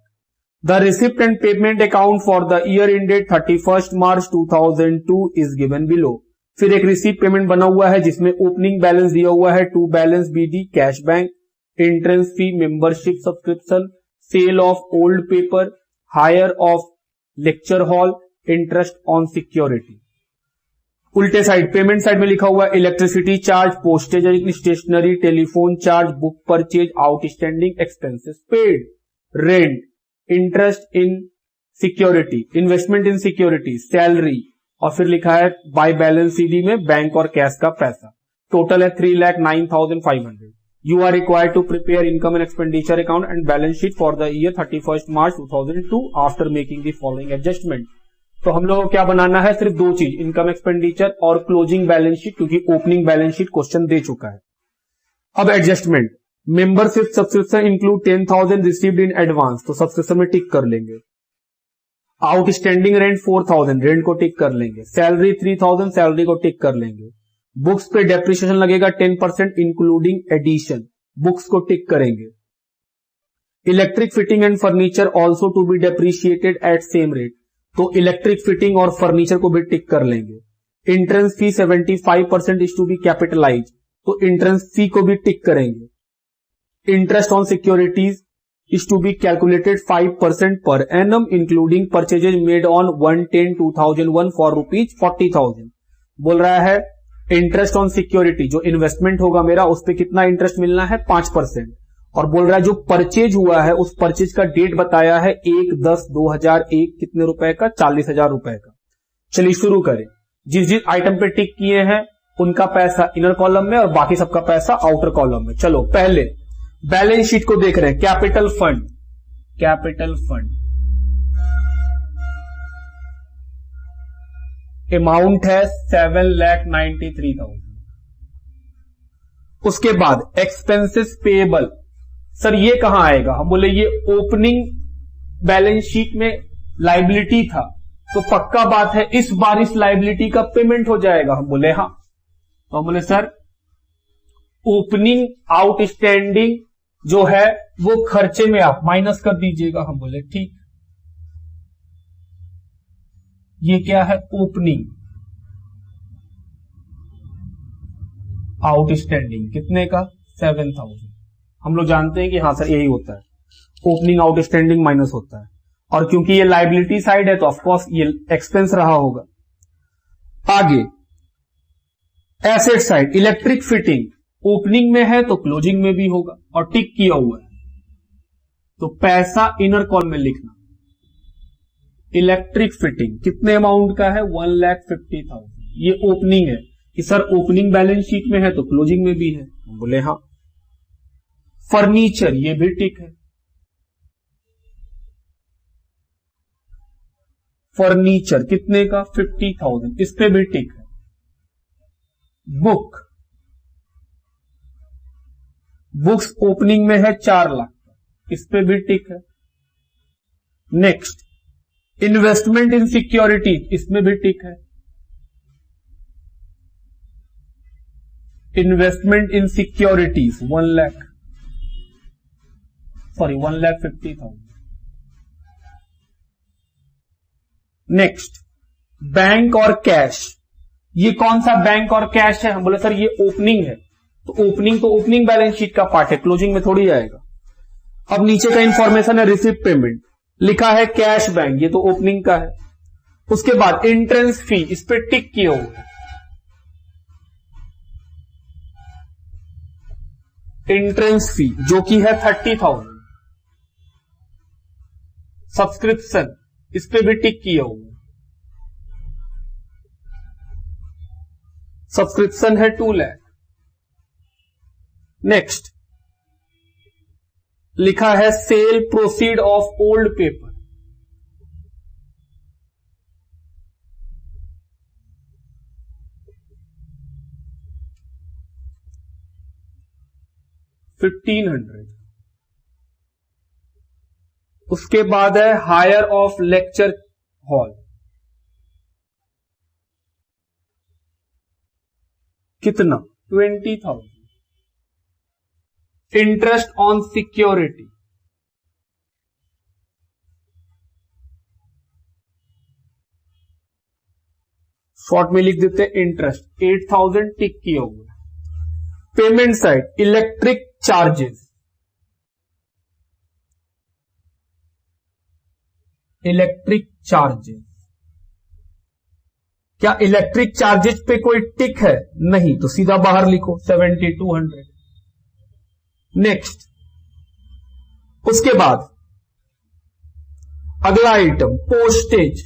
The receipt and payment account for the year ended 31 March 2002 is given below. फिर एक रिसिप्ट पेमेंट बना हुआ है जिसमें ओपनिंग बैलेंस दिया हुआ है, to balance BD, cash bank, entrance fee, membership subscription, sale of old paper, hire of lecture hall, interest on security. उल्टे साइड पेमेंट साइड में लिखा हुआ है electricity charge, postage, stationery, telephone charge, book purchase, outstanding expenses paid, rent, interest in security, investment in security, salary, और फिर लिखा है by balance CD में बैंक और कैश का पैसा। टोटल है 3,09,500। You are required to prepare income and expenditure account and balance sheet for the year 31st March 2002 after making the following adjustment. तो हम लोगों को क्या बनाना है, सिर्फ दो चीज, इनकम एक्सपेंडिचर और क्लोजिंग बैलेंस शीट, क्योंकि ओपनिंग बैलेंस शीट क्वेश्चन दे चुका है. अब adjustment, membership subscription include 10,000 received in advance, तो सब्सक्रिप्शन में टिक कर लेंगे. आउटस्टैंडिंग रेंट 4,000, रेंट को टिक कर लेंगे. सैलरी 3,000, सैलरी को टिक कर लेंगे. बुक्स पे डेप्रिसिएशन लगेगा 10% इंक्लूडिंग एडिशन, बुक्स को टिक करेंगे. Electric fitting and furniture also to be depreciated at same rate, तो इलेक्ट्रिक फिटिंग और फर्नीचर को भी टिक कर लेंगे. Entrance fee 75% is to be capitalise, तो इंट्रेंस फी को भी टिक करेंगे. Interest on securities is to be calculated 5% per annum including purchases made on 1/10/2001 for rupees 40,000. बोल रहा है इंटरेस्ट ऑन सिक्योरिटी, जो इन्वेस्टमेंट होगा मेरा उस पर कितना इंटरेस्ट मिलना है, 5%. और बोल रहा है जो परचेज हुआ है उस परचेज का डेट बताया है 1/10/2001, कितने रुपए का, 40,000 रुपए का. चलिए शुरू करें. जिस जिस आइटम पे टिक किए हैं उनका पैसा इनर कॉलम में और बाकी सबका पैसा आउटर कॉलम में. चलो पहले बैलेंस शीट को देख रहे हैं. Capital fund, capital fund amount है 7,93,000. उसके बाद एक्सपेंसेस पेएबल, सर ये कहां आएगा, हम बोले ये ओपनिंग बैलेंस शीट में लाइबिलिटी था, तो पक्का बात है इस बार इस लाइबिलिटी का पेमेंट हो जाएगा. हम बोले हाँ, तो हम बोले सर ओपनिंग आउटस्टैंडिंग जो है वो खर्चे में आप माइनस कर दीजिएगा. हम बोले ठीक. ये क्या है, ओपनिंग आउटस्टैंडिंग कितने का, 7,000. हम लोग जानते हैं कि हाँ सर यही होता है, ओपनिंग आउटस्टैंडिंग माइनस होता है. और क्योंकि ये लाइबिलिटी साइड है तो ऑफकोर्स ये एक्सपेंस रहा होगा. आगे asset side, electric fitting opening में है तो क्लोजिंग में भी होगा और टिक किया हुआ है, तो पैसा इनर कॉलम में लिखना. इलेक्ट्रिक फिटिंग कितने अमाउंट का है, 1,50,000. ये ओपनिंग है कि सर ओपनिंग बैलेंस शीट में है तो क्लोजिंग में भी है. हम बोले हाँ. फर्नीचर ये भी टिक है, फर्नीचर कितने का, 50,000, इस पे भी टिक है. बुक, बुक्स ओपनिंग में है 4 लाख, इस पे भी टिक है. नेक्स्ट इन्वेस्टमेंट इन सिक्योरिटीज, इसमें भी टिक है. Investment in securities 1,50,000. Next bank और कैश, ये कौन सा बैंक और कैश है, हम बोले सर ये ओपनिंग है, तो ओपनिंग तो ओपनिंग बैलेंस शीट का पार्ट है, क्लोजिंग में थोड़ी आएगा. अब नीचे का इंफॉर्मेशन है रिसिप्ट पेमेंट, लिखा है कैश बैंक, ये तो ओपनिंग का है. उसके बाद एंट्रेंस फी, इस पे टिक किए हो. एंट्रेंस फी जो कि है 30,000. सब्सक्रिप्शन, इस पे भी टिक किए हो. सब्सक्रिप्शन है 2 लाख. नेक्स्ट लिखा है cell proceed of old paper, $1,500. उसके बाद है हायर ऑफ लेक्चर हॉल, कितना, 20,000. इंटरेस्ट ऑन सिक्योरिटी, शॉर्ट में लिख देते हैं इंटरेस्ट, 8,000 टिक किए हुए. Payment side electric charges, electric charges, क्या इलेक्ट्रिक चार्जेस पे कोई टिक है, नहीं, तो सीधा बाहर लिखो 7,200. नेक्स्ट उसके बाद अगला आइटम पोस्टेज,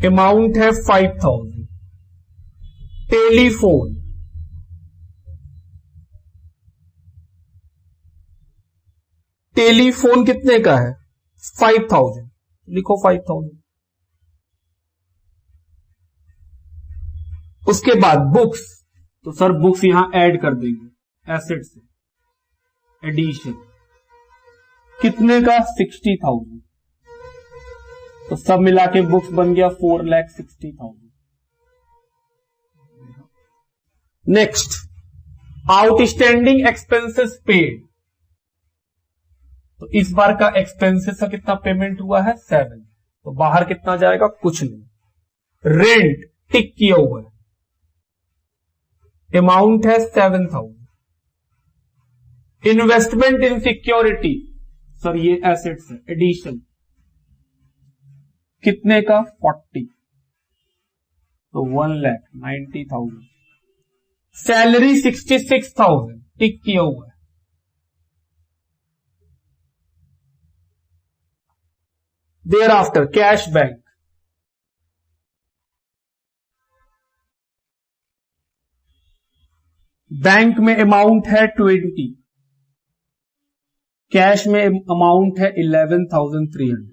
अमाउंट है 5,000. टेलीफोन टेलीफोन कितने का है? 5000, लिखो 5000। उसके बाद बुक्स, तो सर बुक्स यहां ऐड कर देंगे एसेट से, एडिशन कितने का? 60,000। तो सब मिला के बुक्स बन गया 4,60,000। नेक्स्ट, आउटस्टैंडिंग एक्सपेंसेस पेड, तो इस बार का एक्सपेंसेस का कितना पेमेंट हुआ है? 7। तो बाहर कितना जाएगा? कुछ नहीं। रेंट टिक किया हुआ है, अमाउंट है 7,000। इन्वेस्टमेंट इन सिक्योरिटी, सर ये एसेट्स है, एडिशन कितने का? 40, तो 1,90,000। सैलरी 66,000, टिक किया हुआ है। Thereafter cash bank, bank में अमाउंट है 20, कैश में अमाउंट है 11,300।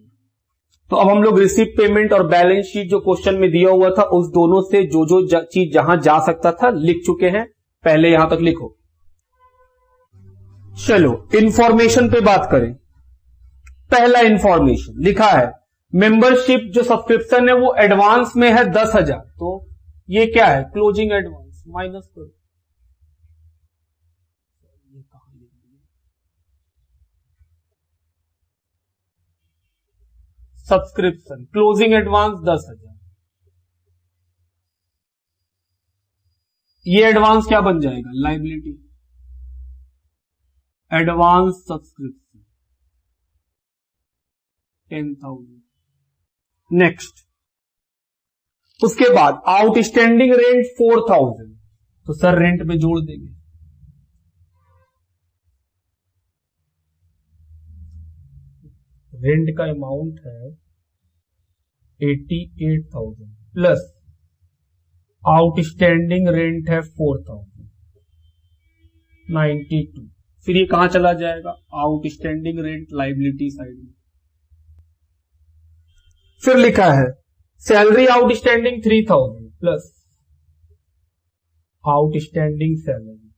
तो अब हम लोग रिसीप्ट पेमेंट और बैलेंस शीट जो क्वेश्चन में दिया हुआ था उस दोनों से जो जो चीज जहां जा सकता था लिख चुके हैं, पहले यहां तक लिखो। चलो इंफॉर्मेशन पे बात करें। पहला इंफॉर्मेशन लिखा है मेंबरशिप जो सब्सक्रिप्शन है वो एडवांस में है 10,000, तो ये क्या है? क्लोजिंग एडवांस माइनस करो। सब्सक्रिप्शन क्लोजिंग एडवांस 10,000, ये एडवांस क्या बन जाएगा? लायबिलिटी। Advance subscription 10,000। नेक्स्ट, उसके बाद आउटस्टैंडिंग रेंट 4,000, तो सर रेंट में जोड़ देंगे। रेंट का अमाउंट है 88,000 प्लस आउटस्टैंडिंग रेंट है 4,000, 92। फिर ये कहां चला जाएगा? आउटस्टैंडिंग रेंट लायबिलिटी साइड में। फिर लिखा है salary outstanding 3,000 plus outstanding salary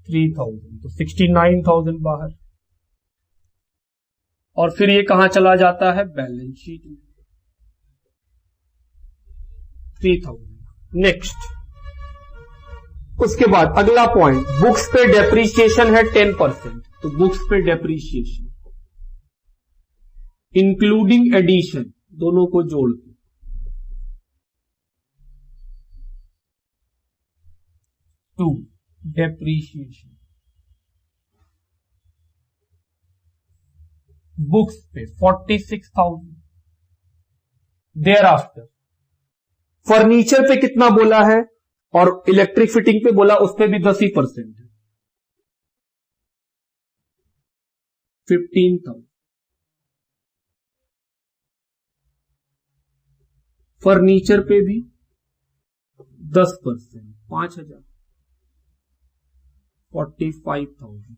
3,000, तो 69,000 बाहर। और फिर ये कहां चला जाता है? बैलेंस शीट में 3,000। नेक्स्ट, उसके बाद अगला पॉइंट, बुक्स पे डेप्रीशिएशन है 10%, तो बुक्स पे डेप्रीशिएशन इंक्लूडिंग एडिशन दोनों को जोड़ के 2 डेप्रीशिएशन। बुक्स पे 46,000। देयर आफ्टर फर्नीचर पे कितना बोला है और इलेक्ट्रिक फिटिंग पे बोला, उस पे भी 10% है, 15,000। फर्नीचर पे भी 10%, 5,000, 45,000।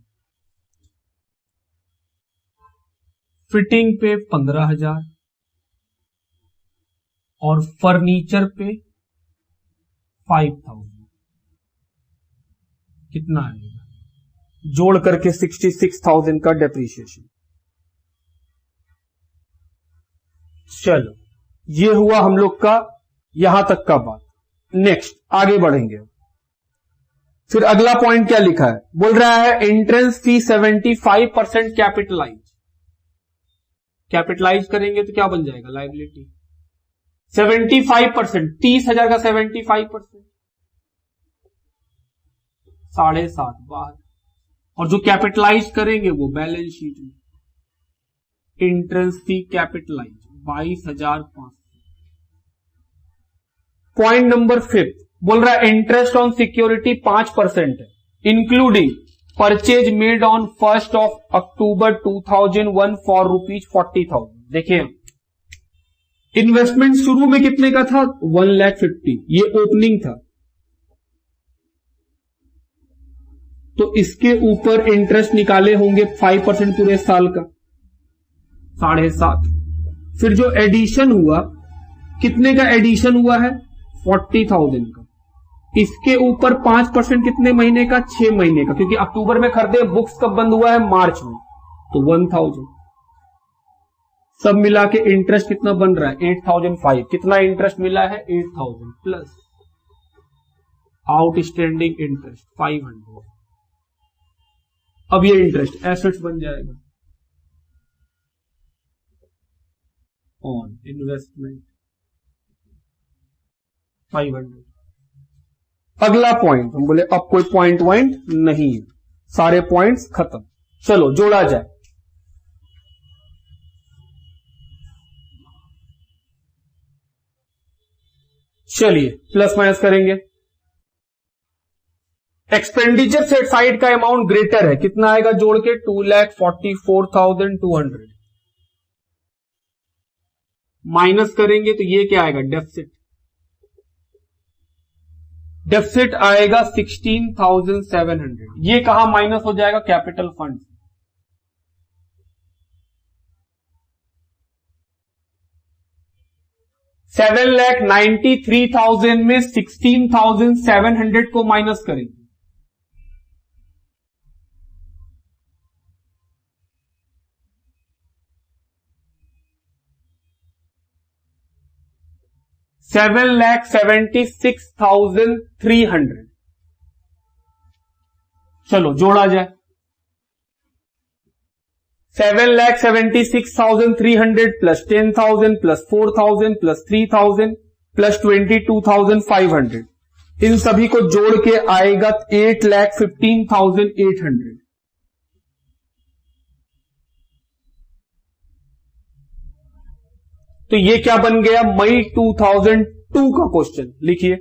फिटिंग पे 15,000 और फर्नीचर पे 5,000। कितना आएगा? जोड़ करके 66,000 का डेप्रीशिएशन। चलो ये हुआ हम लोग का यहां तक का बात। नेक्स्ट आगे बढ़ेंगे। फिर अगला पॉइंट क्या लिखा है? बोल रहा है एंट्रेंस फी 75% कैपिटलाइज करेंगे तो क्या बन जाएगा? लायबिलिटी। 75%, 30,000 का 75%, 7.5 बाहर। और जो कैपिटलाइज करेंगे वो बैलेंस शीट में। Entrance fee capitalise 22,500। Point number 5 बोल रहा है इंटरेस्ट ऑन सिक्योरिटी 5% है, including purchase made on 1 October 2001 for ₹40,000। देखिए इन्वेस्टमेंट शुरू में कितने का था? 1,50,000, ये ओपनिंग था। तो इसके ऊपर इंटरेस्ट निकाले होंगे 5% पूरे साल का 7.5। फिर जो एडिशन हुआ, कितने का एडिशन हुआ है? 40,000 का। इसके ऊपर 5% कितने महीने का? 6 महीने का, क्योंकि अक्टूबर में खरीदे, बुक्स कब बंद हुआ है? मार्च में, तो 1000। सब मिला के इंटरेस्ट कितना बन रहा है? 8005। कितना इंटरेस्ट मिला है? 8000 प्लस आउटस्टैंडिंग इंटरेस्ट 500। अब ये इंटरेस्ट एसेट्स बन जाएगा ऑन इन्वेस्टमेंट 500। अगला पॉइंट हम बोले अब कोई पॉइंट नहीं है, सारे पॉइंट्स खत्म। चलो जोड़ा जाए। चलिए प्लस माइनस करेंगे। एक्सपेंडिचर सेट साइड का अमाउंट ग्रेटर है, कितना आएगा जोड़ के? 2,44,200 माइनस करेंगे तो ये क्या आएगा? डेफिसिट। डेफिसिट आएगा 16,700। ये कहां माइनस हो जाएगा? Capital fund. $7,93,000 में 16,700 को माइनस करेंगे, $7,76,300। चलो जोड़ा जाए। 7,76,300 प्लस 10,000 प्लस 4,000 प्लस 3,000 प्लस 22,500, इन सभी को जोड़ के आएगा 8,15,800। तो ये क्या बन गया? मई 2002 का क्वेश्चन लिखिए।